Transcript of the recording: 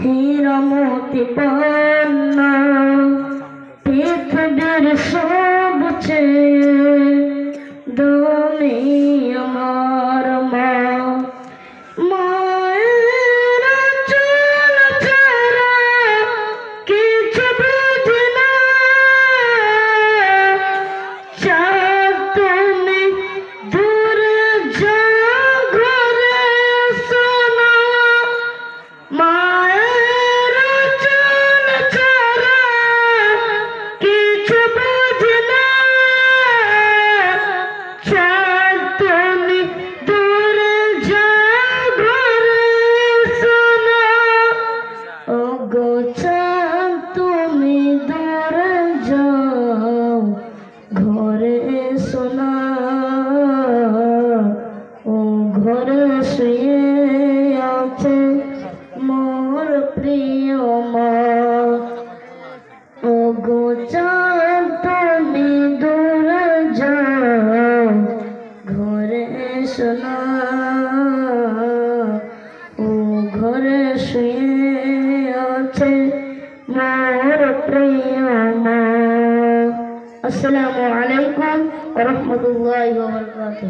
হীরা মোতি পান্না পৃথিবীর সবচেয়ে দামি আমার মা। মায়ের চুল ছাড়া কিছু বুঝি না, চাঁদ তুমি দূরে যাও ঘরে শোনো। মায়ের চুল ছাড়া কিছু বুঝি না, চাঁদ তুমি দূরে যাও ঘরে শোনো। ওগো চাঁদ তুমি দূরে যাও ঘরে শোনো। ও ঘরে শুয়ে আছে মোর প্রিয় মা। ওগো চাঁদ তুমি দূরে যাও ঘরে শোনো। ও ঘরে শুয়ে আছে মোর প্রিয় মা। আসসালামু আলাইকুম ওয়া রাহমাতুল্লাহি ওয়া বারাকাতুহু।